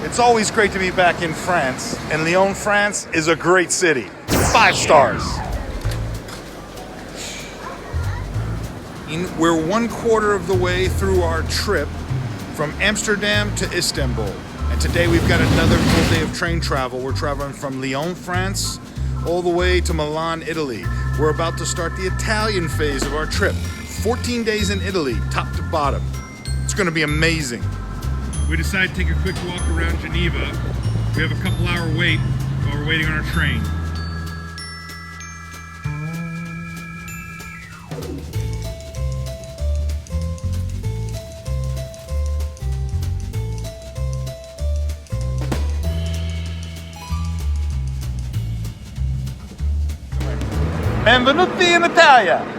It's always great to be back in France, and Lyon, France is a great city. 5 stars. We're 1/4 of the way through our trip from Amsterdam to Istanbul. And today we've got another full day of train travel. We're traveling from Lyon, France, all the way to Milan, Italy. We're about to start the Italian phase of our trip. 14 days in Italy, top to bottom. It's gonna be amazing. We decided to take a quick walk around Geneva. We have a couple-hour wait while we're waiting on our train. Benvenuti in Italia!